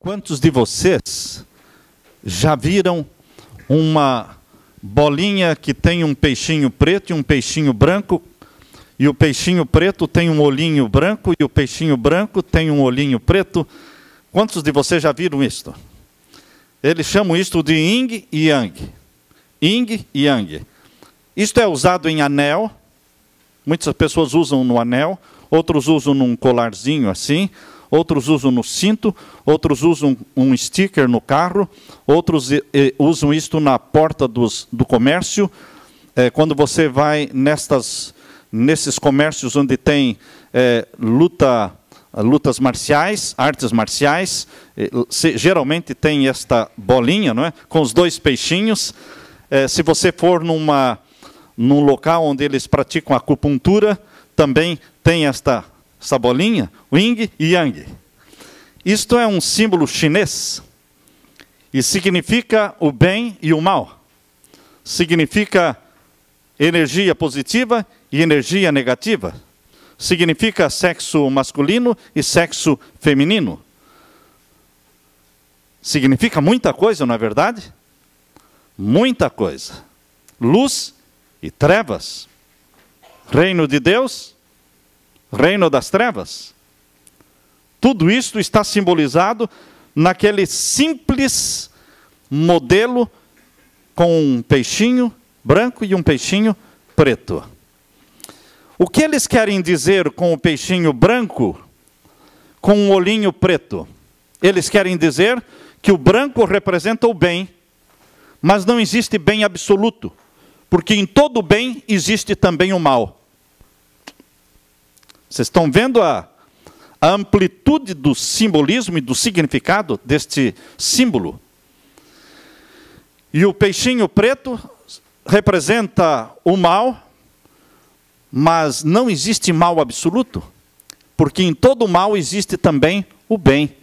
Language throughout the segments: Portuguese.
Quantos de vocês já viram uma bolinha que tem um peixinho preto e um peixinho branco, e o peixinho preto tem um olhinho branco e o peixinho branco tem um olhinho preto? Quantos de vocês já viram isto? Eles chamam isto de yin e yang. Yin e yang. Isto é usado em anel. Muitas pessoas usam no anel, outros usam num colarzinho assim, outros usam no cinto, outros usam um sticker no carro, outros usam isto na porta do comércio. Quando você vai nesses comércios onde tem lutas marciais, artes marciais, geralmente tem esta bolinha, não é? Com os dois peixinhos. Se você for num local onde eles praticam acupuntura, também tem essa bolinha, o yin e yang. Isto é um símbolo chinês e significa o bem e o mal. Significa energia positiva e energia negativa. Significa sexo masculino e sexo feminino. Significa muita coisa, não é verdade? Muita coisa. Luz e trevas. Reino de Deus, reino das trevas. Tudo isto está simbolizado naquele simples modelo com um peixinho branco e um peixinho preto. O que eles querem dizer com o peixinho branco, com um olhinho preto? Eles querem dizer que o branco representa o bem, mas não existe bem absoluto, porque em todo bem existe também o mal. Vocês estão vendo a amplitude do simbolismo e do significado deste símbolo? E o peixinho preto representa o mal, mas não existe mal absoluto, porque em todo mal existe também o bem,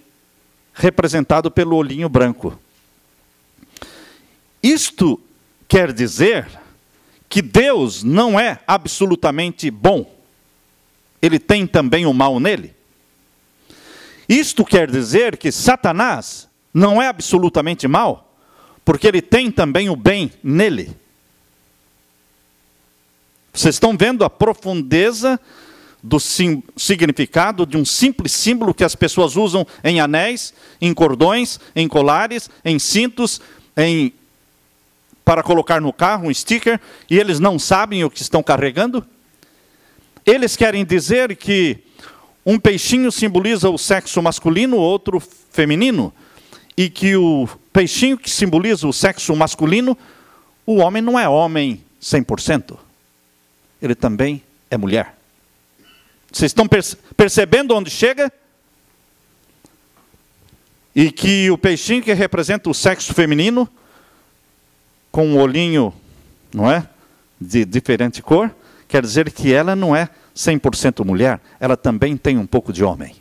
representado pelo olhinho branco. Isto quer dizer que Deus não é absolutamente bom. Ele tem também o mal nele. Isto quer dizer que Satanás não é absolutamente mal, porque ele tem também o bem nele. Vocês estão vendo a profundeza do significado de um simples símbolo que as pessoas usam em anéis, em cordões, em colares, em cintos, para colocar no carro um sticker, e eles não sabem o que estão carregando? Eles querem dizer que um peixinho simboliza o sexo masculino, outro feminino, e que o peixinho que simboliza o sexo masculino, o homem não é homem 100%. Ele também é mulher. Vocês estão percebendo onde chega? E que o peixinho que representa o sexo feminino, com um olhinho, não é, de diferente cor, quer dizer que ela não é 100% mulher, ela também tem um pouco de homem.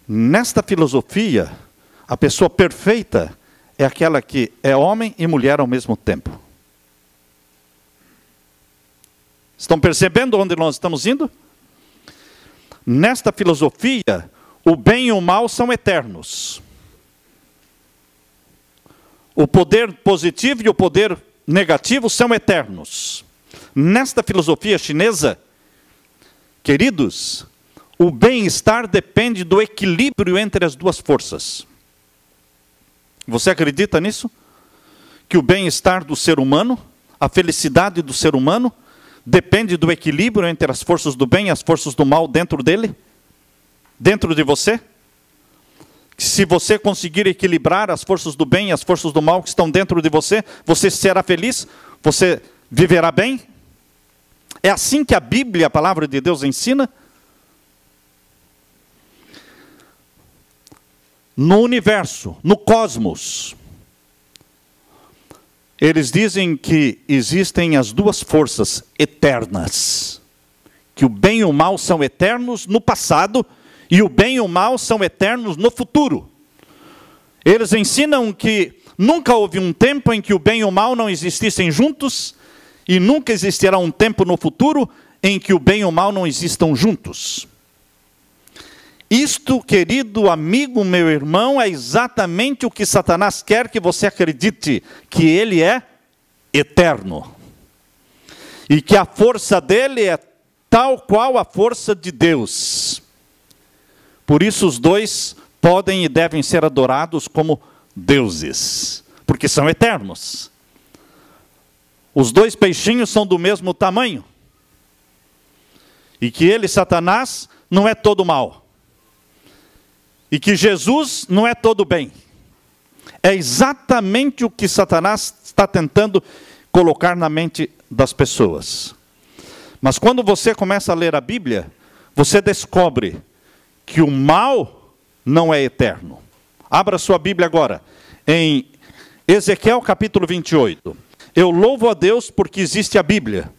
Nesta filosofia, a pessoa perfeita é aquela que é homem e mulher ao mesmo tempo. Estão percebendo onde nós estamos indo? Nesta filosofia, o bem e o mal são eternos. O poder positivo e o poder negativo são eternos. Nesta filosofia chinesa, queridos, o bem-estar depende do equilíbrio entre as duas forças. Você acredita nisso? Que o bem-estar do ser humano, a felicidade do ser humano, depende do equilíbrio entre as forças do bem e as forças do mal dentro dele? Dentro de você? Se você conseguir equilibrar as forças do bem e as forças do mal que estão dentro de você, você será feliz? Você viverá bem? É assim que a Bíblia, a palavra de Deus, ensina? No universo, no cosmos, eles dizem que existem as duas forças eternas. Que o bem e o mal são eternos no passado, e o bem e o mal são eternos no futuro. Eles ensinam que nunca houve um tempo em que o bem e o mal não existissem juntos, e nunca existirá um tempo no futuro em que o bem e o mal não existam juntos. Isto, querido amigo, meu irmão, é exatamente o que Satanás quer que você acredite, que ele é eterno. E que a força dele é tal qual a força de Deus. Por isso os dois podem e devem ser adorados como deuses, porque são eternos. Os dois peixinhos são do mesmo tamanho. E que ele, Satanás, não é todo mal. E que Jesus não é todo bem. É exatamente o que Satanás está tentando colocar na mente das pessoas. Mas quando você começa a ler a Bíblia, você descobre que o mal não é eterno. Abra sua Bíblia agora, em Ezequiel capítulo 28. Eu louvo a Deus porque existe a Bíblia.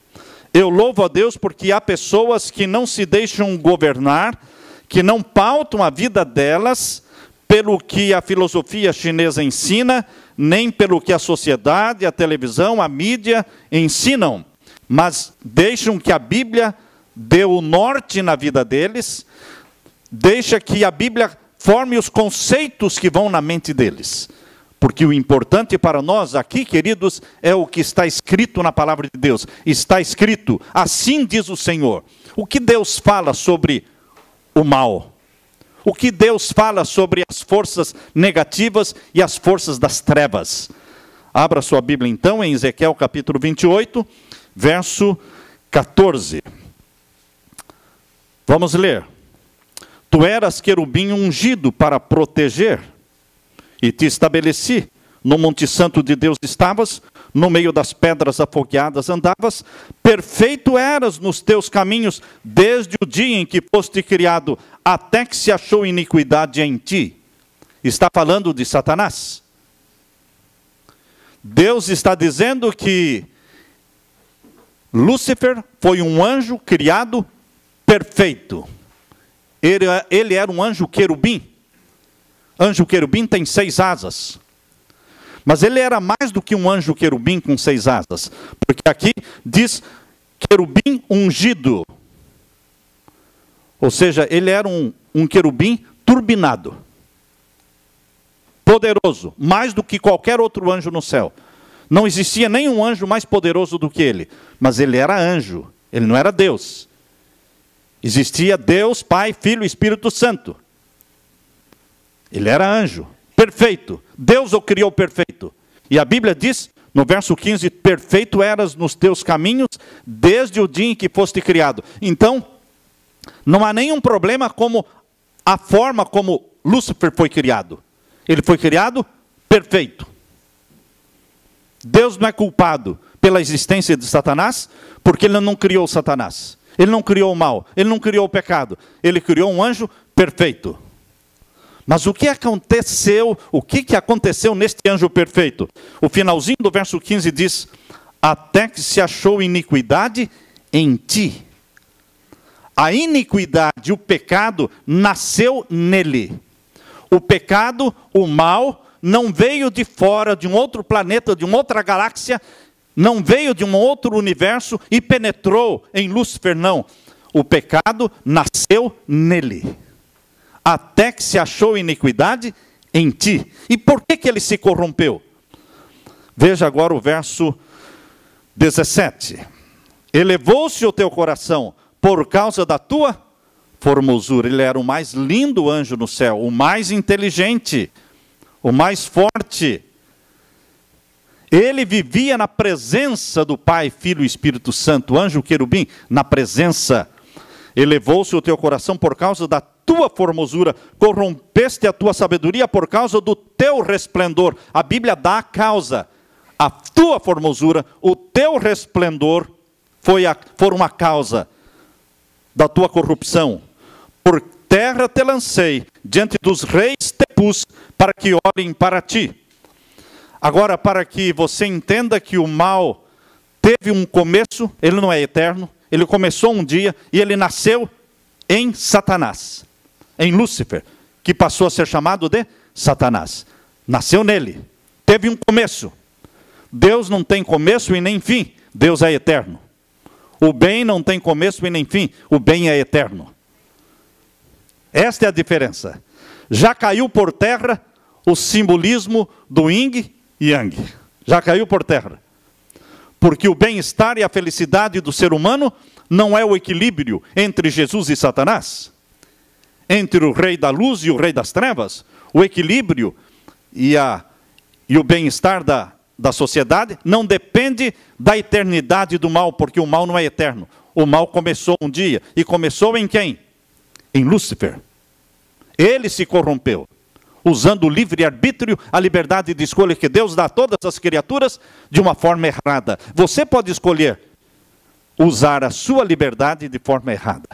Eu louvo a Deus porque há pessoas que não se deixam governar, que não pautam a vida delas pelo que a filosofia chinesa ensina, nem pelo que a sociedade, a televisão, a mídia ensinam, mas deixam que a Bíblia dê o norte na vida deles, deixa que a Bíblia forme os conceitos que vão na mente deles. Porque o importante para nós aqui, queridos, é o que está escrito na palavra de Deus. Está escrito, assim diz o Senhor. O que Deus fala sobre o mal? O que Deus fala sobre as forças negativas e as forças das trevas? Abra sua Bíblia então em Ezequiel capítulo 28, verso 14. Vamos ler. Tu eras querubim ungido para proteger, e te estabeleci, no monte santo de Deus estavas, no meio das pedras afogueadas andavas, perfeito eras nos teus caminhos, desde o dia em que foste criado, até que se achou iniquidade em ti. Está falando de Satanás. Deus está dizendo que Lúcifer foi um anjo criado perfeito. Ele era um anjo querubim. Anjo querubim tem 6 asas. Mas ele era mais do que um anjo querubim com 6 asas. Porque aqui diz querubim ungido. Ou seja, ele era um querubim turbinado. Poderoso. Mais do que qualquer outro anjo no céu. Não existia nenhum anjo mais poderoso do que ele. Mas ele era anjo. Ele não era Deus. Existia Deus, Pai, Filho e Espírito Santo. Ele era anjo, perfeito. Deus o criou perfeito. E a Bíblia diz, no verso 15, perfeito eras nos teus caminhos, desde o dia em que foste criado. Então, não há nenhum problema como a forma como Lúcifer foi criado. Ele foi criado perfeito. Deus não é culpado pela existência de Satanás, porque ele não criou Satanás. Ele não criou o mal, ele não criou o pecado. Ele criou um anjo perfeito. Mas o que aconteceu neste anjo perfeito? O finalzinho do verso 15 diz, até que se achou iniquidade em ti. A iniquidade, o pecado, nasceu nele. O pecado, o mal, não veio de fora, de um outro planeta, de uma outra galáxia, não veio de um outro universo e penetrou em Lúcifer, não. O pecado nasceu nele. Até que se achou iniquidade em ti. E por que ele se corrompeu? Veja agora o verso 17. Elevou-se o teu coração por causa da tua formosura. Ele era o mais lindo anjo no céu, o mais inteligente, o mais forte. Ele vivia na presença do Pai, Filho e Espírito Santo, anjo querubim, na presença. Elevou-se o teu coração por causa da tua formosura, corrompeste a tua sabedoria por causa do teu resplendor. A Bíblia dá a causa. A tua formosura, o teu resplendor foram a causa da tua corrupção. Por terra te lancei, diante dos reis te pus, para que olhem para ti. Agora, para que você entenda que o mal teve um começo, ele não é eterno, ele começou um dia e ele nasceu em Satanás, em Lúcifer, que passou a ser chamado de Satanás. Nasceu nele, teve um começo. Deus não tem começo e nem fim, Deus é eterno. O bem não tem começo e nem fim, o bem é eterno. Esta é a diferença. Já caiu por terra o simbolismo do yin e yang. Já caiu por terra. Porque o bem-estar e a felicidade do ser humano não é o equilíbrio entre Jesus e Satanás, entre o rei da luz e o rei das trevas. O equilíbrio e o bem-estar da sociedade não depende da eternidade do mal, porque o mal não é eterno. O mal começou um dia, e começou em quem? Em Lúcifer. Ele se corrompeu, usando o livre-arbítrio, a liberdade de escolha que Deus dá a todas as criaturas de uma forma errada. Você pode escolher usar a sua liberdade de forma errada.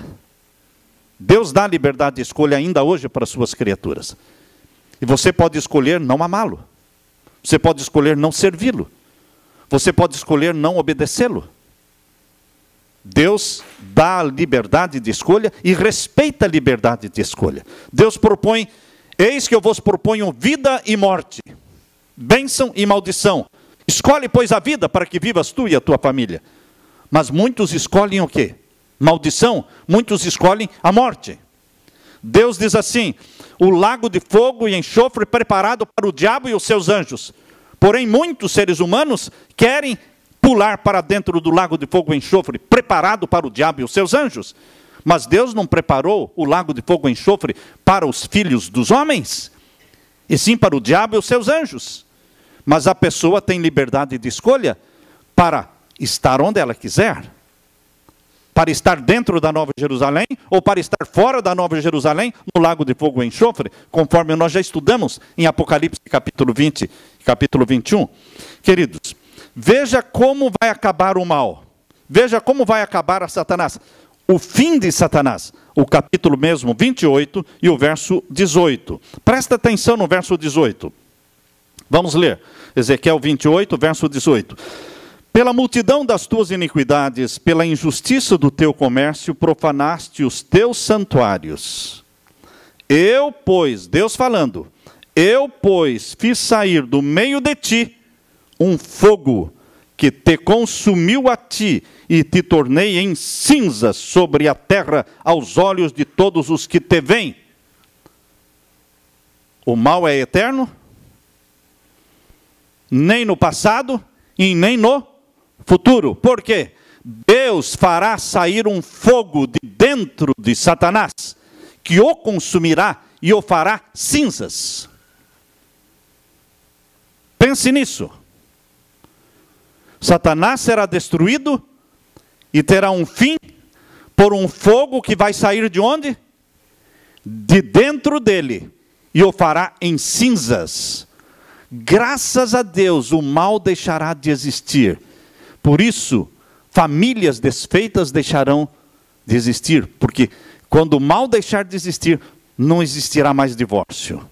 Deus dá liberdade de escolha ainda hoje para as suas criaturas. E você pode escolher não amá-lo. Você pode escolher não servi-lo. Você pode escolher não obedecê-lo. Deus dá a liberdade de escolha e respeita a liberdade de escolha. Deus propõe: eis que eu vos proponho vida e morte, bênção e maldição. Escolhe, pois, a vida para que vivas tu e a tua família. Mas muitos escolhem o quê? Maldição. Muitos escolhem a morte. Deus diz assim: o lago de fogo e enxofre preparado para o diabo e os seus anjos. Porém, muitos seres humanos querem pular para dentro do lago de fogo e enxofre, preparado para o diabo e os seus anjos. Mas Deus não preparou o lago de fogo e enxofre para os filhos dos homens, e sim para o diabo e os seus anjos. Mas a pessoa tem liberdade de escolha para estar onde ela quiser. Para estar dentro da Nova Jerusalém, ou para estar fora da Nova Jerusalém, no lago de fogo e enxofre, conforme nós já estudamos em Apocalipse capítulo 20, capítulo 21. Queridos, veja como vai acabar o mal. Veja como vai acabar a Satanás. O fim de Satanás. O capítulo mesmo 28 e o verso 18. Presta atenção no verso 18. Vamos ler. Ezequiel 28, verso 18. Pela multidão das tuas iniquidades, pela injustiça do teu comércio, profanaste os teus santuários. Eu, pois, Deus falando, eu, pois, fiz sair do meio de ti um fogo que te consumiu a ti, e te tornei em cinzas sobre a terra aos olhos de todos os que te veem. O mal é eterno? Nem no passado e nem no futuro. Por quê? Deus fará sair um fogo de dentro de Satanás, que o consumirá e o fará cinzas. Pense nisso. Satanás será destruído e terá um fim por um fogo que vai sair de onde? De dentro dele, e o fará em cinzas. Graças a Deus, o mal deixará de existir. Por isso, famílias desfeitas deixarão de existir, porque quando o mal deixar de existir, não existirá mais divórcio.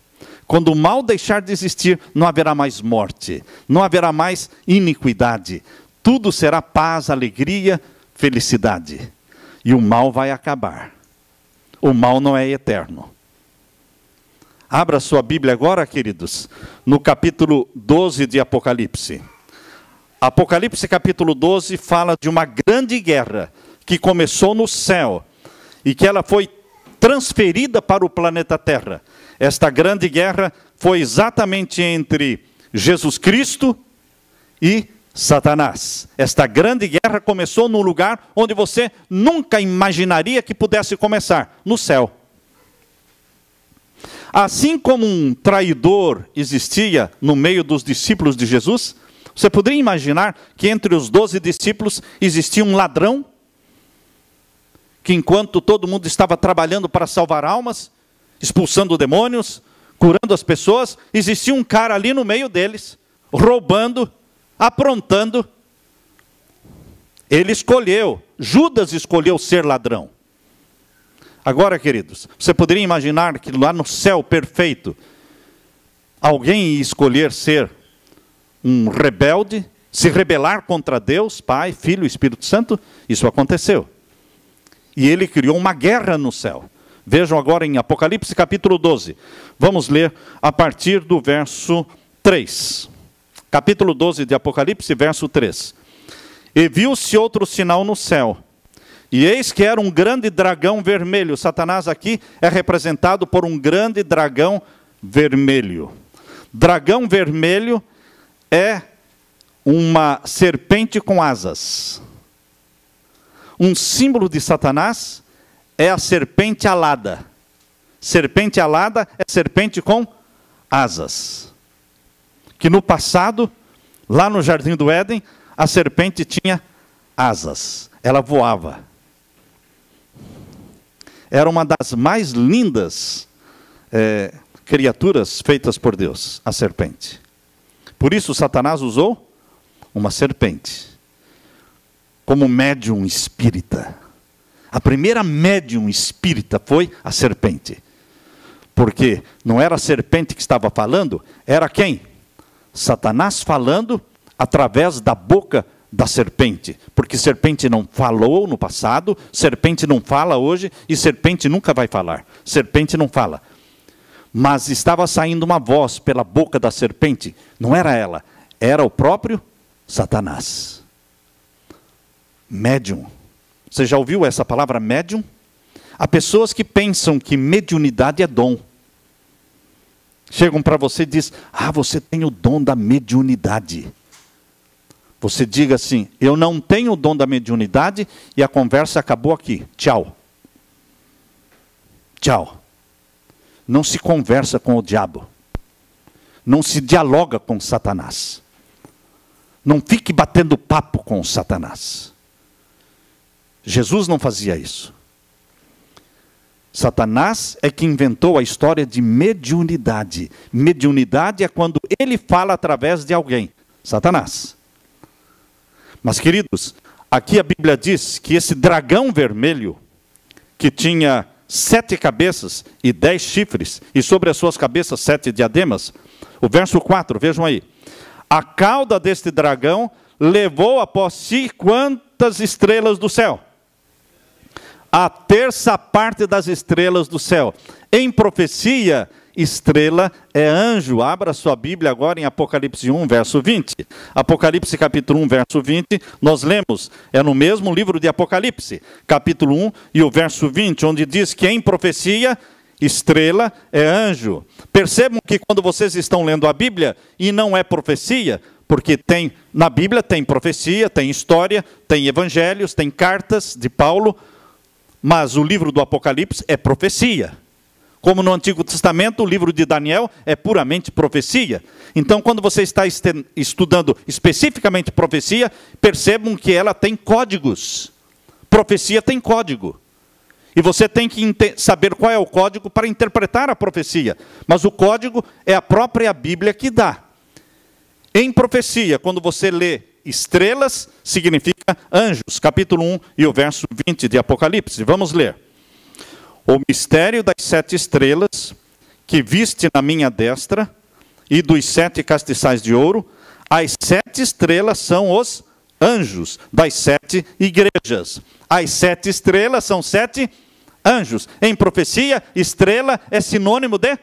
Quando o mal deixar de existir, não haverá mais morte, não haverá mais iniquidade. Tudo será paz, alegria, felicidade. E o mal vai acabar. O mal não é eterno. Abra sua Bíblia agora, queridos, no capítulo 12 de Apocalipse. Apocalipse capítulo 12 fala de uma grande guerra que começou no céu e que ela foi transferida para o planeta Terra. Esta grande guerra foi exatamente entre Jesus Cristo e Satanás. Esta grande guerra começou num lugar onde você nunca imaginaria que pudesse começar, no céu. Assim como um traidor existia no meio dos discípulos de Jesus, você poderia imaginar que entre os 12 discípulos existia um ladrão, que enquanto todo mundo estava trabalhando para salvar almas, expulsando demônios, curando as pessoas, existia um cara ali no meio deles, roubando, aprontando. Ele escolheu, Judas escolheu ser ladrão. Agora, queridos, você poderia imaginar que lá no céu perfeito, alguém ia escolher ser um rebelde, se rebelar contra Deus, Pai, Filho e Espírito Santo? Isso aconteceu. E ele criou uma guerra no céu. Vejam agora em Apocalipse capítulo 12. Vamos ler a partir do verso 3. Capítulo 12 de Apocalipse, verso 3. E viu-se outro sinal no céu. E eis que era um grande dragão vermelho. Satanás aqui é representado por um grande dragão vermelho. Dragão vermelho é uma serpente com asas. Um símbolo de Satanás é a serpente alada. Serpente alada é serpente com asas. Que no passado, lá no Jardim do Éden, a serpente tinha asas. Ela voava. Era uma das mais lindas criaturas feitas por Deus, a serpente. Por isso Satanás usou uma serpente como médium espírita. A primeira médium espírita foi a serpente. Porque não era a serpente que estava falando, era quem? Satanás falando através da boca da serpente. Porque serpente não falou no passado, serpente não fala hoje e serpente nunca vai falar. Serpente não fala. Mas estava saindo uma voz pela boca da serpente. Não era ela, era o próprio Satanás. Médium. Você já ouviu essa palavra médium? Há pessoas que pensam que mediunidade é dom. Chegam para você e dizem, você tem o dom da mediunidade. Você diga assim, eu não tenho o dom da mediunidade e a conversa acabou aqui. Tchau. Tchau. Não se conversa com o diabo. Não se dialoga com Satanás. Não fique batendo papo com Satanás. Jesus não fazia isso. Satanás é que inventou a história de mediunidade. Mediunidade é quando ele fala através de alguém. Satanás. Mas, queridos, aqui a Bíblia diz que esse dragão vermelho, que tinha 7 cabeças e 10 chifres, e sobre as suas cabeças 7 diademas, o verso 4, vejam aí. A cauda deste dragão levou após si quantas estrelas do céu? A terça parte das estrelas do céu. Em profecia, estrela é anjo. Abra sua Bíblia agora em Apocalipse 1, verso 20. Apocalipse capítulo 1, verso 20, nós lemos, é no mesmo livro de Apocalipse, capítulo 1 e o verso 20, onde diz que em profecia, estrela é anjo. Percebam que quando vocês estão lendo a Bíblia, e não é profecia, porque na Bíblia tem profecia, tem história, tem evangelhos, tem cartas de Paulo, mas o livro do Apocalipse é profecia. Como no Antigo Testamento, o livro de Daniel é puramente profecia. Então, quando você está estudando especificamente profecia, percebam que ela tem códigos. Profecia tem código. E você tem que saber qual é o código para interpretar a profecia. Mas o código é a própria Bíblia que dá. Em profecia, quando você lê estrelas, significa anjos. Capítulo 1 e o verso 20 de Apocalipse. Vamos ler. O mistério das 7 estrelas, que viste na minha destra, e dos 7 castiçais de ouro, as 7 estrelas são os anjos das 7 igrejas. As 7 estrelas são 7 anjos. Em profecia, estrela é sinônimo de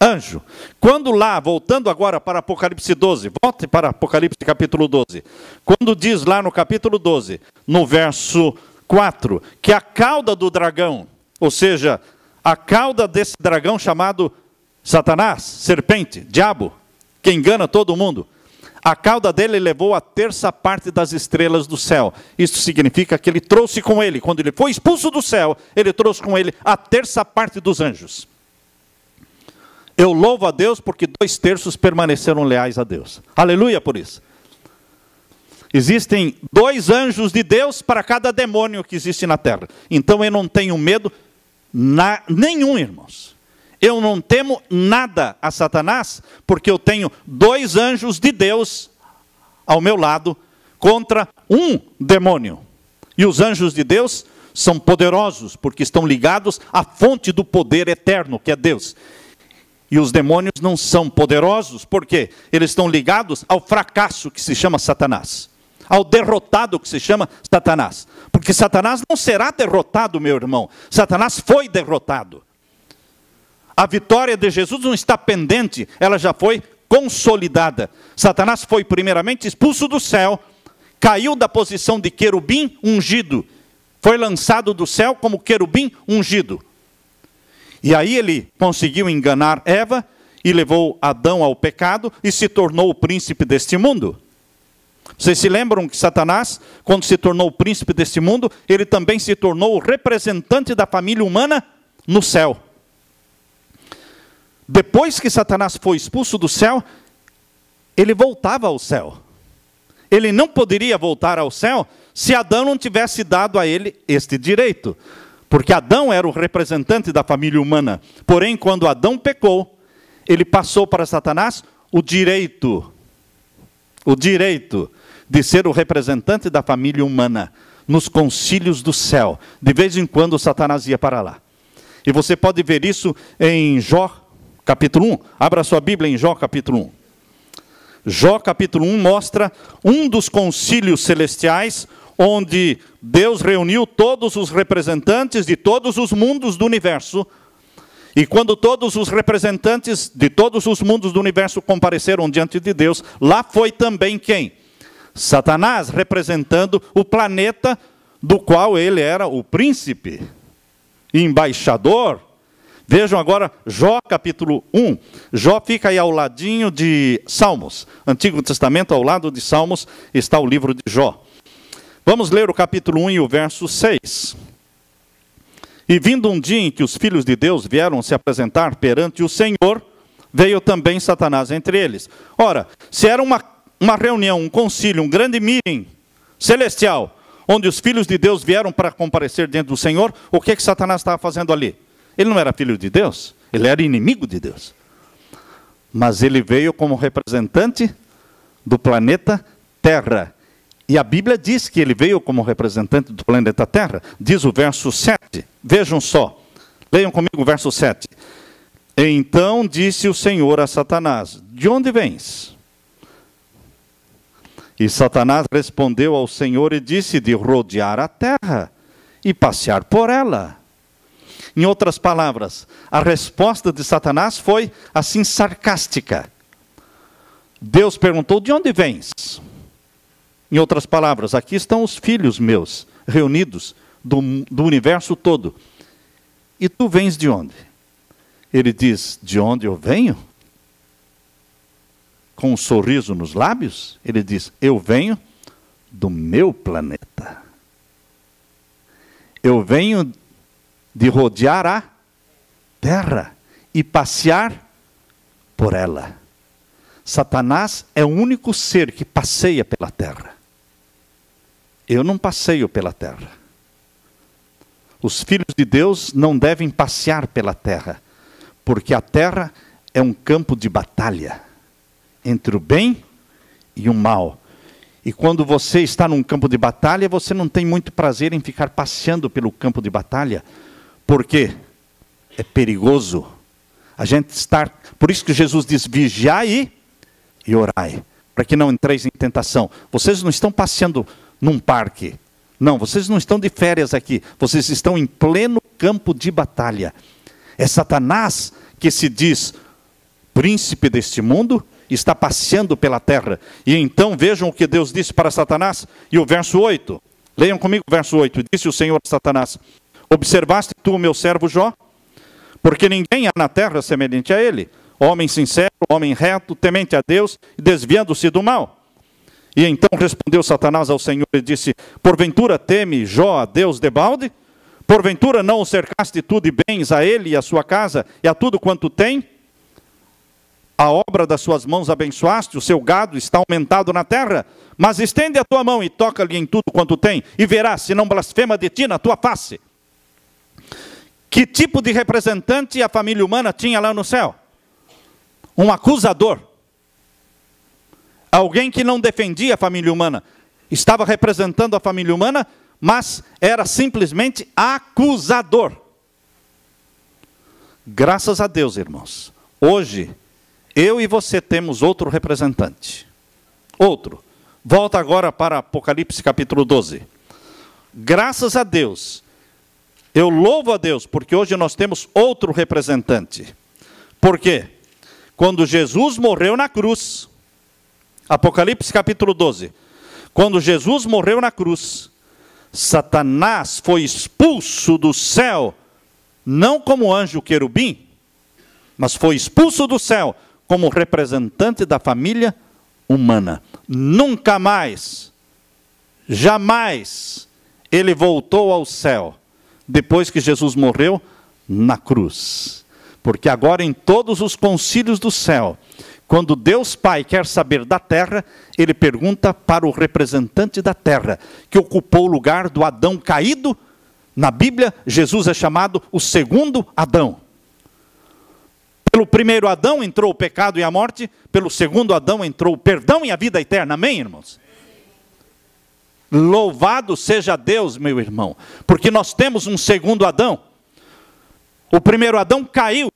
anjo. Quando lá, voltando agora para Apocalipse 12, volte para Apocalipse capítulo 12. Quando diz lá no capítulo 12, no verso 4, que a cauda do dragão, ou seja, a cauda desse dragão chamado Satanás, serpente, diabo, que engana todo mundo, a cauda dele levou a terça parte das estrelas do céu. Isso significa que ele trouxe com ele, quando ele foi expulso do céu, ele trouxe com ele a terça parte dos anjos. Eu louvo a Deus porque 2/3 permaneceram leais a Deus. Aleluia por isso. Existem 2 anjos de Deus para cada demônio que existe na terra. Então eu não tenho medo nenhum, irmãos. Eu não temo nada a Satanás, porque eu tenho 2 anjos de Deus ao meu lado contra um demônio. E os anjos de Deus são poderosos, porque estão ligados à fonte do poder eterno, que é Deus. E os demônios não são poderosos, porque eles estão ligados ao fracasso que se chama Satanás. Ao derrotado que se chama Satanás. Porque Satanás não será derrotado, meu irmão. Satanás foi derrotado. A vitória de Jesus não está pendente, ela já foi consolidada. Satanás foi primeiramente expulso do céu, caiu da posição de querubim ungido foi lançado do céu como querubim ungido. E aí ele conseguiu enganar Eva e levou Adão ao pecado e se tornou o príncipe deste mundo. Vocês se lembram que Satanás, quando se tornou o príncipe deste mundo, ele também se tornou o representante da família humana no céu. Depois que Satanás foi expulso do céu, ele voltava ao céu. Ele não poderia voltar ao céu se Adão não tivesse dado a ele este direito. Porque Adão era o representante da família humana. Porém, quando Adão pecou, ele passou para Satanás o direito de ser o representante da família humana nos concílios do céu. De vez em quando Satanás ia para lá. E você pode ver isso em Jó capítulo 1. Abra sua Bíblia em Jó capítulo 1. Jó capítulo 1 mostra um dos concílios celestiais, onde Deus reuniu todos os representantes de todos os mundos do universo. E quando todos os representantes de todos os mundos do universo compareceram diante de Deus, lá foi também quem? Satanás, representando o planeta do qual ele era o príncipe, embaixador. Vejam agora Jó capítulo 1. Jó fica aí ao ladinho de Salmos. Antigo Testamento, ao lado de Salmos, está o livro de Jó. Vamos ler o capítulo 1 e o verso 6. E vindo um dia em que os filhos de Deus vieram se apresentar perante o Senhor, veio também Satanás entre eles. Ora, se era uma reunião, um concílio, um grande meeting celestial, onde os filhos de Deus vieram para comparecer diante do Senhor, o que Satanás estava fazendo ali? Ele não era filho de Deus, ele era inimigo de Deus. Mas ele veio como representante do planeta Terra. E a Bíblia diz que ele veio como representante do planeta Terra. Diz o verso 7. Vejam só. Leiam comigo o verso 7. Então disse o Senhor a Satanás: de onde vens? E Satanás respondeu ao Senhor e disse: de rodear a terra e passear por ela. Em outras palavras, a resposta de Satanás foi assim sarcástica. Deus perguntou: de onde vens? Em outras palavras, aqui estão os filhos meus, reunidos do universo todo. E tu vens de onde? Ele diz: de onde eu venho? Com um sorriso nos lábios, ele diz: eu venho do meu planeta. Eu venho de rodear a terra e passear por ela. Satanás é o único ser que passeia pela terra. Eu não passeio pela terra. Os filhos de Deus não devem passear pela terra, porque a terra é um campo de batalha entre o bem e o mal. E quando você está num campo de batalha, você não tem muito prazer em ficar passeando pelo campo de batalha, porque é perigoso. A gente está, por isso que Jesus diz: vigiai e orai, para que não entreis em tentação. Vocês não estão passeando num parque. Não, vocês não estão de férias aqui. Vocês estão em pleno campo de batalha. É Satanás que se diz príncipe deste mundo, está passeando pela terra. E então vejam o que Deus disse para Satanás. E o verso 8. Leiam comigo o verso 8. Disse o Senhor a Satanás: observaste tu o meu servo Jó? Porque ninguém há na terra semelhante a ele, homem sincero, homem reto, temente a Deus e desviando-se do mal. E então respondeu Satanás ao Senhor e disse: porventura teme Jó a Deus debalde? Porventura não o cercaste tu de bens a ele e a sua casa e a tudo quanto tem? A obra das suas mãos abençoaste, o seu gado está aumentado na terra. Mas estende a tua mão e toca-lhe em tudo quanto tem, e verás se não blasfema de ti na tua face. Que tipo de representante a família humana tinha lá no céu? Um acusador. Alguém que não defendia a família humana. Estava representando a família humana, mas era simplesmente acusador. Graças a Deus, irmãos. Hoje, eu e você temos outro representante. Outro. Volta agora para Apocalipse capítulo 12. Graças a Deus. Eu louvo a Deus, porque hoje nós temos outro representante. Por quê? Quando Jesus morreu na cruz, Apocalipse capítulo 12, quando Jesus morreu na cruz, Satanás foi expulso do céu, não como anjo querubim, mas foi expulso do céu como representante da família humana. Nunca mais, jamais, ele voltou ao céu, depois que Jesus morreu na cruz. Porque agora em todos os concílios do céu, quando Deus Pai quer saber da terra, ele pergunta para o representante da terra, que ocupou o lugar do Adão caído. Na Bíblia, Jesus é chamado o segundo Adão. Pelo primeiro Adão entrou o pecado e a morte, pelo segundo Adão entrou o perdão e a vida eterna. Amém, irmãos? Louvado seja Deus, meu irmão, porque nós temos um segundo Adão. O primeiro Adão caiu,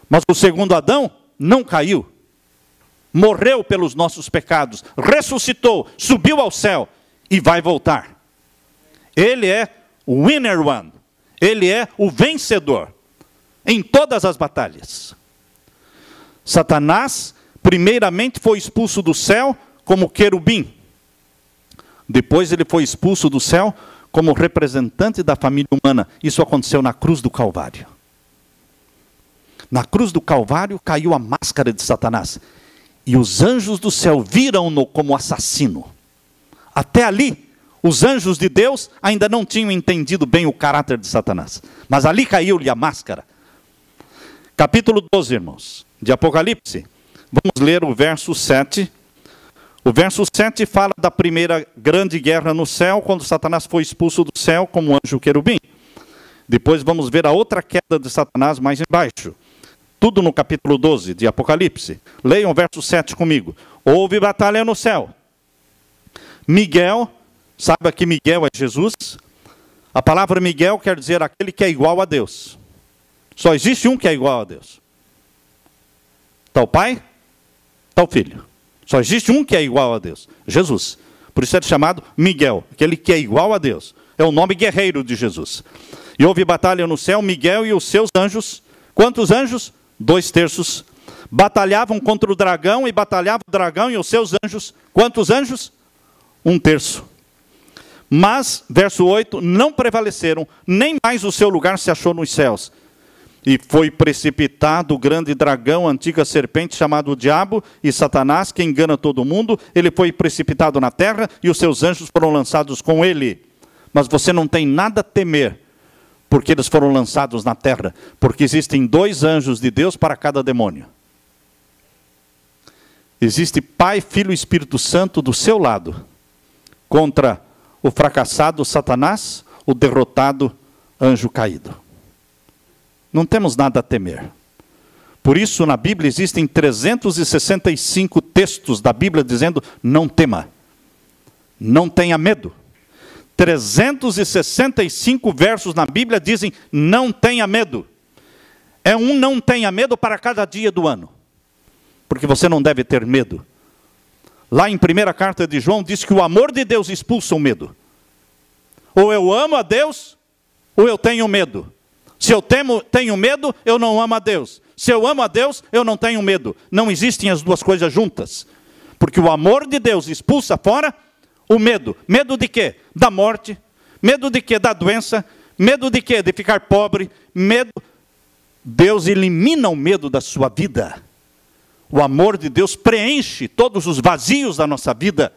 mas o segundo Adão não caiu. Morreu pelos nossos pecados, ressuscitou, subiu ao céu e vai voltar. Ele é o winner one, ele é o vencedor em todas as batalhas. Satanás, primeiramente, foi expulso do céu como querubim. Depois ele foi expulso do céu como representante da família humana. Isso aconteceu na cruz do Calvário. Na cruz do Calvário caiu a máscara de Satanás. E os anjos do céu viram-no como assassino. Até ali, os anjos de Deus ainda não tinham entendido bem o caráter de Satanás. Mas ali caiu-lhe a máscara. Capítulo 12, irmãos, de Apocalipse. Vamos ler o verso 7. O verso 7 fala da primeira grande guerra no céu, quando Satanás foi expulso do céu como anjo querubim. Depois vamos ver a outra queda de Satanás mais embaixo. Tudo no capítulo 12 de Apocalipse. Leiam o verso 7 comigo. Houve batalha no céu. Miguel, saiba que Miguel é Jesus. A palavra Miguel quer dizer aquele que é igual a Deus. Só existe um que é igual a Deus. Está o Pai, está o Filho. Só existe um que é igual a Deus, Jesus. Por isso é chamado Miguel, aquele que é igual a Deus. É o nome guerreiro de Jesus. E houve batalha no céu, Miguel e os seus anjos. Quantos anjos? 2/3. Batalhavam contra o dragão, e batalhava o dragão e os seus anjos. Quantos anjos? 1/3. Mas, verso 8, não prevaleceram, nem mais o seu lugar se achou nos céus. E foi precipitado o grande dragão, a antiga serpente, chamado Diabo e Satanás, que engana todo mundo. Ele foi precipitado na terra e os seus anjos foram lançados com ele. Mas você não tem nada a temer, porque eles foram lançados na terra. Porque existem 2 anjos de Deus para cada demônio. Existe Pai, Filho e Espírito Santo do seu lado, contra o fracassado Satanás, o derrotado anjo caído. Não temos nada a temer. Por isso, na Bíblia existem 365 textos da Bíblia dizendo: não tema, não tenha medo. 365 versos na Bíblia dizem: não tenha medo. É um não tenha medo para cada dia do ano. Porque você não deve ter medo. Lá em 1ª carta de João diz que o amor de Deus expulsa o medo. Ou eu amo a Deus, ou eu tenho medo. Se eu tenho medo, eu não amo a Deus. Se eu amo a Deus, eu não tenho medo. Não existem as duas coisas juntas. Porque o amor de Deus expulsa fora o medo. Medo de quê? Da morte. Medo de quê? Da doença. Medo de quê? De ficar pobre. Medo. Deus elimina o medo da sua vida. O amor de Deus preenche todos os vazios da nossa vida.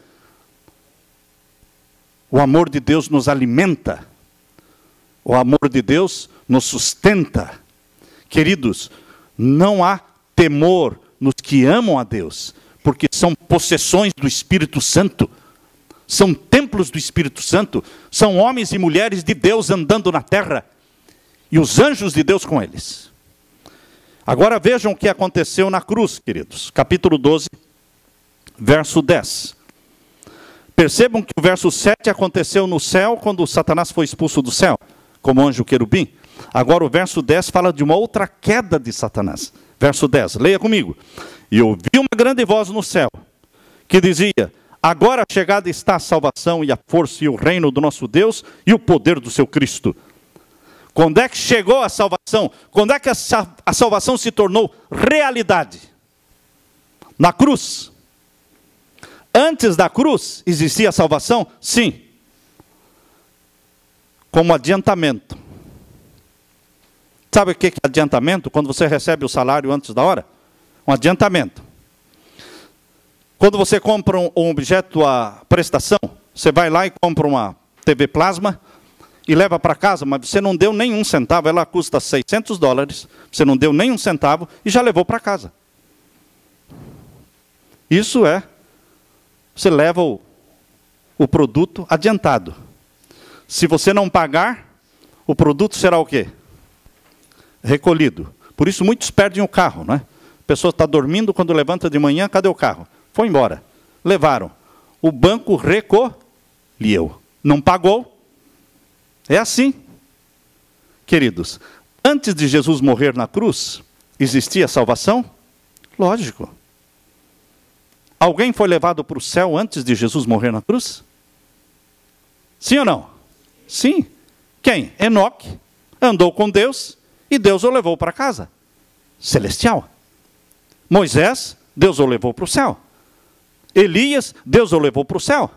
O amor de Deus nos alimenta. O amor de Deus nos sustenta. Queridos, não há temor nos que amam a Deus, porque são possessões do Espírito Santo, são templos do Espírito Santo, são homens e mulheres de Deus andando na terra, e os anjos de Deus com eles. Agora vejam o que aconteceu na cruz, queridos. Capítulo 12, verso 10. Percebam que o verso 7 aconteceu no céu, quando Satanás foi expulso do céu, como anjo querubim. Agora o verso 10 fala de uma outra queda de Satanás. Verso 10, leia comigo. E ouvi uma grande voz no céu, que dizia: agora chegada está a salvação e a força e o reino do nosso Deus e o poder do seu Cristo. Quando é que chegou a salvação? Quando é que a salvação se tornou realidade? Na cruz. Antes da cruz existia a salvação? Sim. como adiantamento. Sabe o que é adiantamento? Quando você recebe o salário antes da hora? Um adiantamento. Quando você compra um objeto à prestação, você vai lá e compra uma TV plasma e leva para casa, mas você não deu nem um centavo, ela custa $600, você não deu nem um centavo e já levou para casa. Isso é, você leva o produto adiantado. Se você não pagar, o produto será o quê? Recolhido. Por isso muitos perdem o carro, não é? A pessoa está dormindo, quando levanta de manhã, cadê o carro? Foi embora. Levaram. O banco recolheu. Não pagou. É assim. Queridos, antes de Jesus morrer na cruz, existia salvação? Lógico. Alguém foi levado para o céu antes de Jesus morrer na cruz? Sim ou não? Sim. Quem? Enoque andou com Deus e Deus o levou para casa celestial. Moisés, Deus o levou para o céu. Elias, Deus o levou para o céu.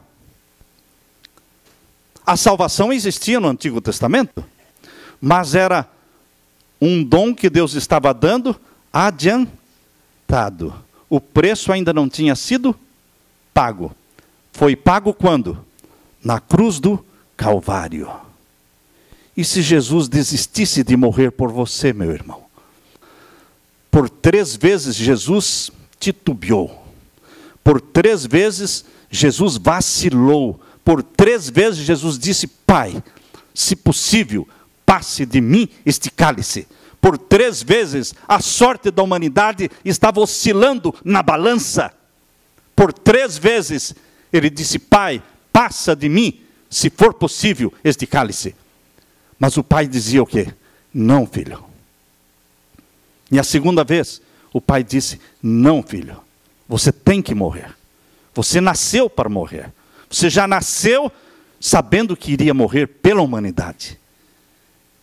A salvação existia no Antigo Testamento, mas era um dom que Deus estava dando adiantado. O preço ainda não tinha sido pago. Foi pago quando? Na cruz do Calvário. E se Jesus desistisse de morrer por você, meu irmão? Por 3 vezes Jesus titubeou. Por 3 vezes Jesus vacilou. Por 3 vezes Jesus disse: Pai, se possível, passe de mim este cálice. Por 3 vezes a sorte da humanidade estava oscilando na balança. Por 3 vezes ele disse: Pai, passa de mim, se for possível, este cálice. Mas o pai dizia o quê? Não, filho. E a segunda vez, o pai disse: não, filho, você tem que morrer. Você nasceu para morrer. Você já nasceu sabendo que iria morrer pela humanidade.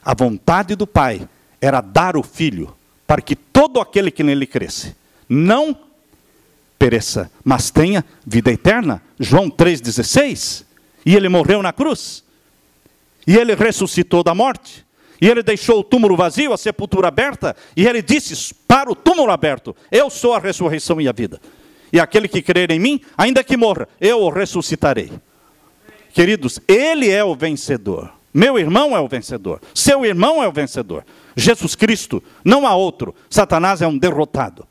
A vontade do pai era dar o filho para que todo aquele que nele cresce não pereça, mas tenha vida eterna. João 3,16. E ele morreu na cruz. E ele ressuscitou da morte. E ele deixou o túmulo vazio, a sepultura aberta. E ele disse para o túmulo aberto: eu sou a ressurreição e a vida. E aquele que crer em mim, ainda que morra, eu o ressuscitarei. Queridos, ele é o vencedor. Meu irmão é o vencedor. Seu irmão é o vencedor. Jesus Cristo, não há outro. Satanás é um derrotado.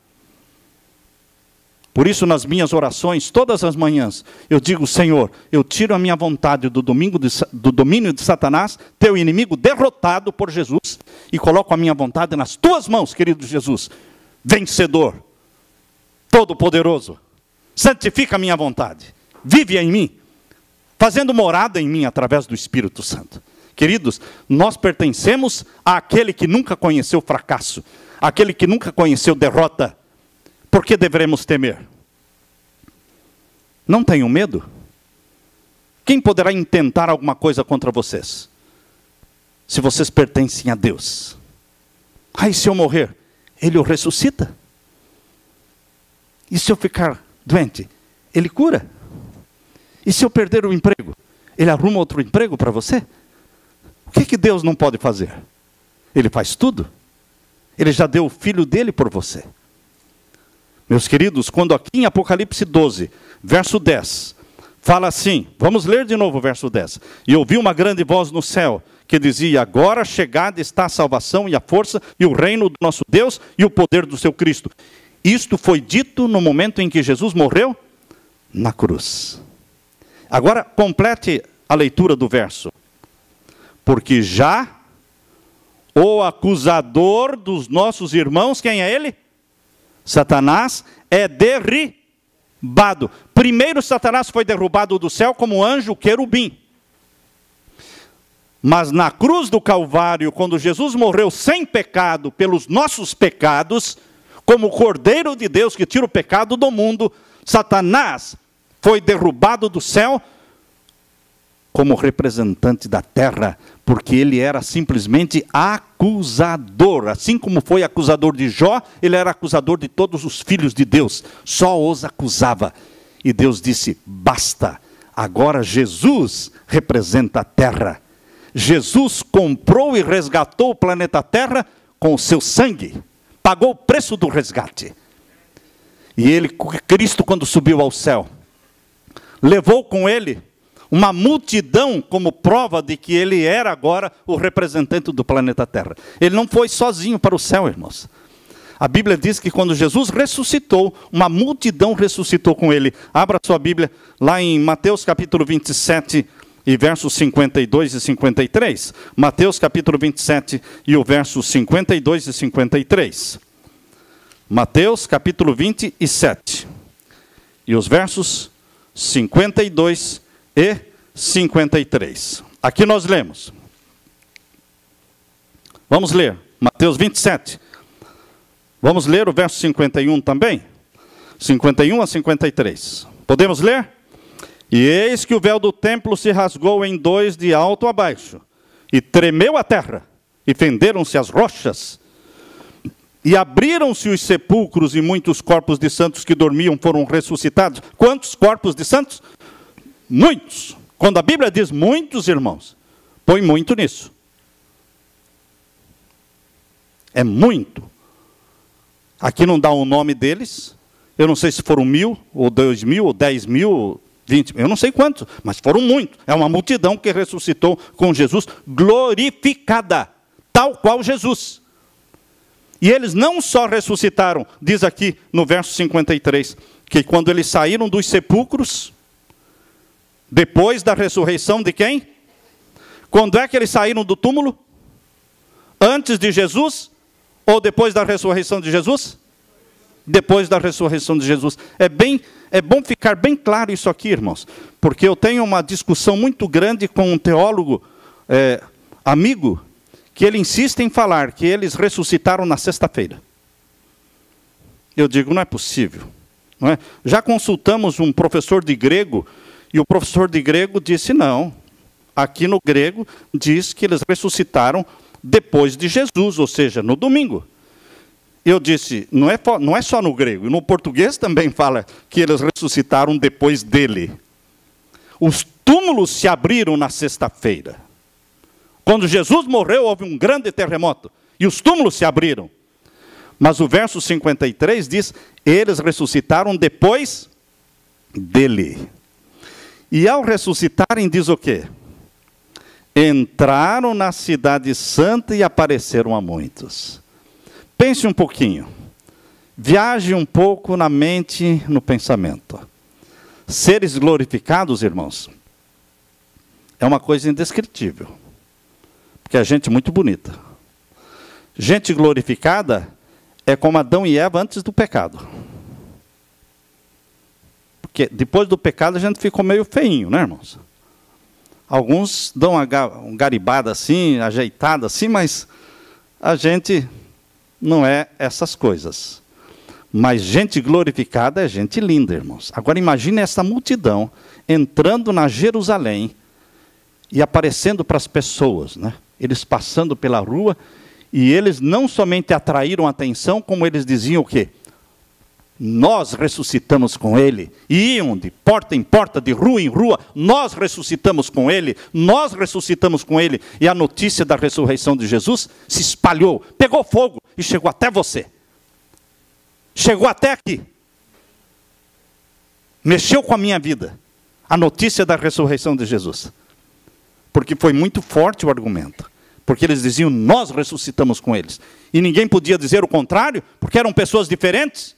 Por isso, nas minhas orações, todas as manhãs, eu digo: Senhor, eu tiro a minha vontade do domínio de Satanás, teu inimigo derrotado por Jesus, e coloco a minha vontade nas tuas mãos, querido Jesus, vencedor, todo-poderoso. Santifica a minha vontade, vive em mim, fazendo morada em mim através do Espírito Santo. Queridos, nós pertencemos àquele que nunca conheceu fracasso, àquele que nunca conheceu derrota. Por que deveremos temer? Não tenham medo. Quem poderá intentar alguma coisa contra vocês? Se vocês pertencem a Deus. Aí se eu morrer, Ele o ressuscita. E se eu ficar doente, Ele cura. E se eu perder o emprego, Ele arruma outro emprego para você? O que Deus não pode fazer? Ele faz tudo. Ele já deu o Filho dele por você. Meus queridos, quando aqui em Apocalipse 12, verso 10, fala assim, vamos ler de novo o verso 10. E ouvi uma grande voz no céu, que dizia: agora chegada está a salvação e a força e o reino do nosso Deus e o poder do seu Cristo. Isto foi dito no momento em que Jesus morreu na cruz. Agora complete a leitura do verso. Porque já o acusador dos nossos irmãos, quem é ele? Satanás, é derribado. Primeiro Satanás foi derrubado do céu como anjo querubim. Mas na cruz do Calvário, quando Jesus morreu sem pecado pelos nossos pecados, como o Cordeiro de Deus que tira o pecado do mundo, Satanás foi derrubado do céu como representante da terra, porque ele era simplesmente acusador. Assim como foi acusador de Jó, ele era acusador de todos os filhos de Deus. Só os acusava. E Deus disse: basta, agora Jesus representa a terra. Jesus comprou e resgatou o planeta Terra com o seu sangue. Pagou o preço do resgate. E ele, Cristo, quando subiu ao céu, levou com ele uma multidão como prova de que ele era agora o representante do planeta Terra. Ele não foi sozinho para o céu, irmãos. A Bíblia diz que quando Jesus ressuscitou, uma multidão ressuscitou com ele. Abra sua Bíblia lá em Mateus capítulo 27 e versos 52 e 53. Mateus capítulo 27 e o verso 52 e 53. Mateus capítulo 27 e os versos 52 e 53. Aqui nós lemos. Vamos ler Mateus 27. Vamos ler o verso 51 também? 51 a 53. Podemos ler? E eis que o véu do templo se rasgou em dois de alto a baixo, e tremeu a terra, e fenderam-se as rochas, e abriram-se os sepulcros, e muitos corpos de santos que dormiam foram ressuscitados. Quantos corpos de santos? Muitos. Quando a Bíblia diz muitos, irmãos, põe muito nisso. É muito. Aqui não dá o nome deles. Eu não sei se foram 1.000, ou 2.000, ou 10.000, 20, eu não sei quantos, mas foram muitos. É uma multidão que ressuscitou com Jesus, glorificada, tal qual Jesus. E eles não só ressuscitaram, diz aqui no verso 53, que quando eles saíram dos sepulcros, depois da ressurreição de quem? Quando é que eles saíram do túmulo? Antes de Jesus ou depois da ressurreição de Jesus? Depois da ressurreição de Jesus. É bom ficar bem claro isso aqui, irmãos, porque eu tenho uma discussão muito grande com um teólogo amigo, que ele insiste em falar que eles ressuscitaram na sexta-feira. Eu digo, não é possível. Não é? Já consultamos um professor de grego, e o professor de grego disse, não, aqui no grego diz que eles ressuscitaram depois de Jesus, ou seja, no domingo. Eu disse, não é só no grego, no português também fala que eles ressuscitaram depois dele. Os túmulos se abriram na sexta-feira. Quando Jesus morreu, houve um grande terremoto, e os túmulos se abriram. Mas o verso 53 diz, eles ressuscitaram depois dele. E ao ressuscitarem, diz o quê? Entraram na cidade santa e apareceram a muitos. Pense um pouquinho. Viaje um pouco na mente, no pensamento. Seres glorificados, irmãos, é uma coisa indescritível. Porque é gente muito bonita. Gente glorificada é como Adão e Eva antes do pecado. Porque depois do pecado a gente ficou meio feinho, né, irmãos? Alguns dão uma garibada assim, ajeitada assim, mas a gente não é essas coisas. Mas gente glorificada é gente linda, irmãos. Agora imagine essa multidão entrando na Jerusalém e aparecendo para as pessoas, né? Eles passando pela rua, e eles não somente atraíram a atenção, como eles diziam o quê? Nós ressuscitamos com ele. E iam de porta em porta, de rua em rua, nós ressuscitamos com ele, nós ressuscitamos com ele. E a notícia da ressurreição de Jesus se espalhou, pegou fogo e chegou até você. Chegou até aqui. Mexeu com a minha vida. A notícia da ressurreição de Jesus. Porque foi muito forte o argumento. Porque eles diziam, nós ressuscitamos com eles. E ninguém podia dizer o contrário, porque eram pessoas diferentes.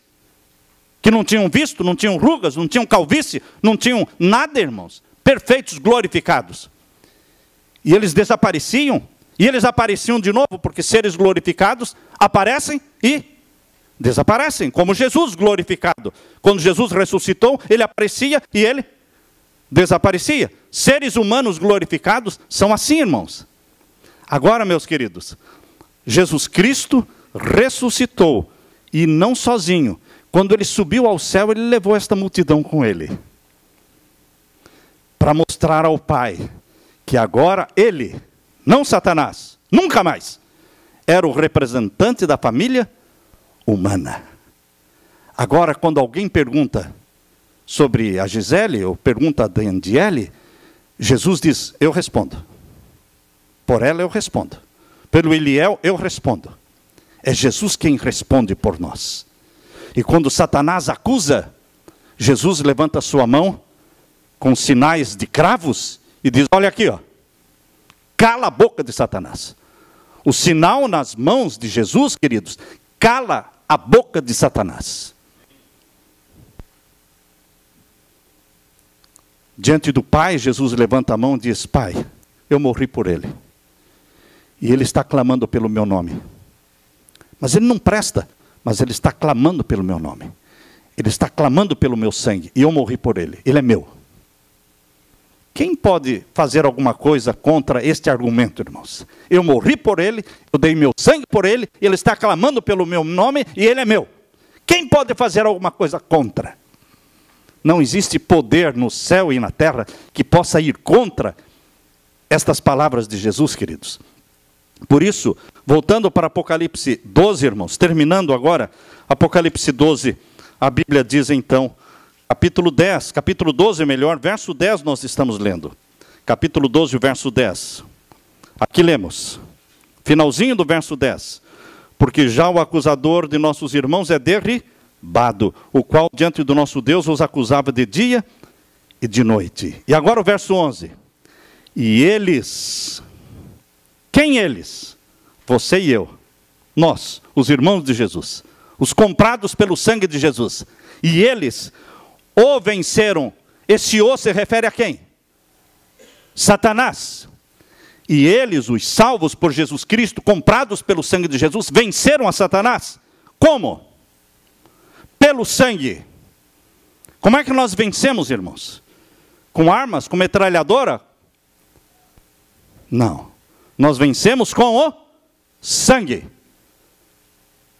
Que não tinham visto, não tinham rugas, não tinham calvície, não tinham nada, irmãos. Perfeitos, glorificados. E eles desapareciam. E eles apareciam de novo, porque seres glorificados aparecem e desaparecem. Como Jesus glorificado. Quando Jesus ressuscitou, ele aparecia e ele desaparecia. Seres humanos glorificados são assim, irmãos. Agora, meus queridos, Jesus Cristo ressuscitou, e não sozinho. Quando ele subiu ao céu, ele levou esta multidão com ele, para mostrar ao Pai, que agora ele, não Satanás, nunca mais, era o representante da família humana. Agora, quando alguém pergunta sobre a Gisele, ou pergunta da Andiele, Jesus diz, eu respondo. Por ela eu respondo. Pelo Eliel eu respondo. É Jesus quem responde por nós. E quando Satanás acusa, Jesus levanta sua mão com sinais de cravos e diz: olha aqui, ó, cala a boca de Satanás. O sinal nas mãos de Jesus, queridos, cala a boca de Satanás. Diante do Pai, Jesus levanta a mão e diz: Pai, eu morri por ele. E ele está clamando pelo meu nome. Mas ele não presta, mas ele está clamando pelo meu nome. Ele está clamando pelo meu sangue, e eu morri por ele. Ele é meu. Quem pode fazer alguma coisa contra este argumento, irmãos? Eu morri por ele, eu dei meu sangue por ele, ele está clamando pelo meu nome, e ele é meu. Quem pode fazer alguma coisa contra? Não existe poder no céu e na terra que possa ir contra estas palavras de Jesus, queridos. Por isso, voltando para Apocalipse 12, irmãos, terminando agora, Apocalipse 12, a Bíblia diz então, capítulo 12 melhor, verso 10 nós estamos lendo. Capítulo 12, verso 10. Aqui lemos, finalzinho do verso 10. Porque já o acusador de nossos irmãos é derribado, o qual diante do nosso Deus os acusava de dia e de noite. E agora o verso 11. E eles... Quem eles? Você e eu. Nós, os irmãos de Jesus. Os comprados pelo sangue de Jesus. E eles o venceram. Esse o se refere a quem? Satanás. E eles, os salvos por Jesus Cristo, comprados pelo sangue de Jesus, venceram a Satanás. Como? Pelo sangue. Como é que nós vencemos, irmãos? Com armas, com metralhadora? Não. Nós vencemos com o sangue.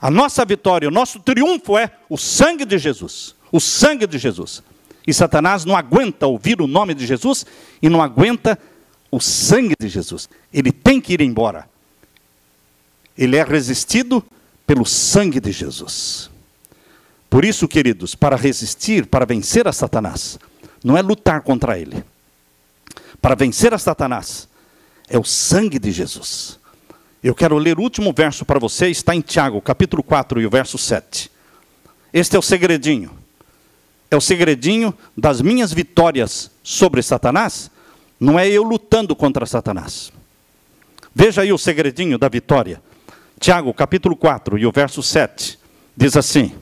A nossa vitória, o nosso triunfo é o sangue de Jesus. O sangue de Jesus. E Satanás não aguenta ouvir o nome de Jesus e não aguenta o sangue de Jesus. Ele tem que ir embora. Ele é resistido pelo sangue de Jesus. Por isso, queridos, para resistir, para vencer a Satanás, não é lutar contra ele. Para vencer a Satanás, é o sangue de Jesus. Eu quero ler o último verso para você, está em Tiago, capítulo 4 e o verso 7. Este é o segredinho. É o segredinho das minhas vitórias sobre Satanás. Não é eu lutando contra Satanás. Veja aí o segredinho da vitória. Tiago, capítulo 4 e o verso 7. Diz assim: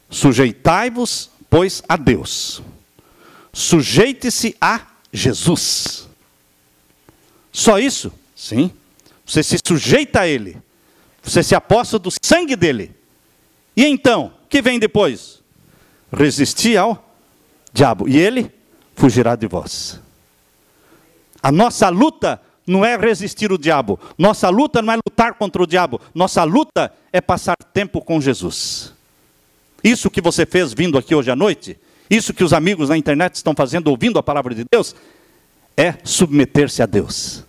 sujeitai-vos, pois, a Deus. Sujeite-se a Jesus. Só isso? Sim. Você se sujeita a ele. Você se aposta do sangue dele. E então, o que vem depois? Resistir ao diabo. E ele fugirá de vós. A nossa luta não é resistir o diabo. Nossa luta não é lutar contra o diabo. Nossa luta é passar tempo com Jesus. Isso que você fez vindo aqui hoje à noite, isso que os amigos na internet estão fazendo ouvindo a palavra de Deus, é submeter-se a Deus.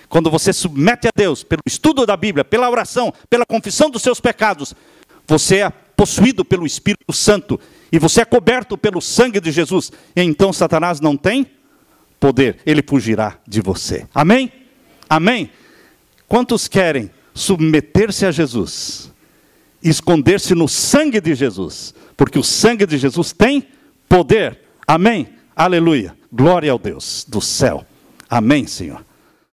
Quando você submete a Deus pelo estudo da Bíblia, pela oração, pela confissão dos seus pecados, você é possuído pelo Espírito Santo e você é coberto pelo sangue de Jesus. E então Satanás não tem poder, ele fugirá de você. Amém? Amém? Quantos querem submeter-se a Jesus? Esconder-se no sangue de Jesus? Porque o sangue de Jesus tem poder. Amém? Aleluia. Glória ao Deus do céu. Amém, Senhor.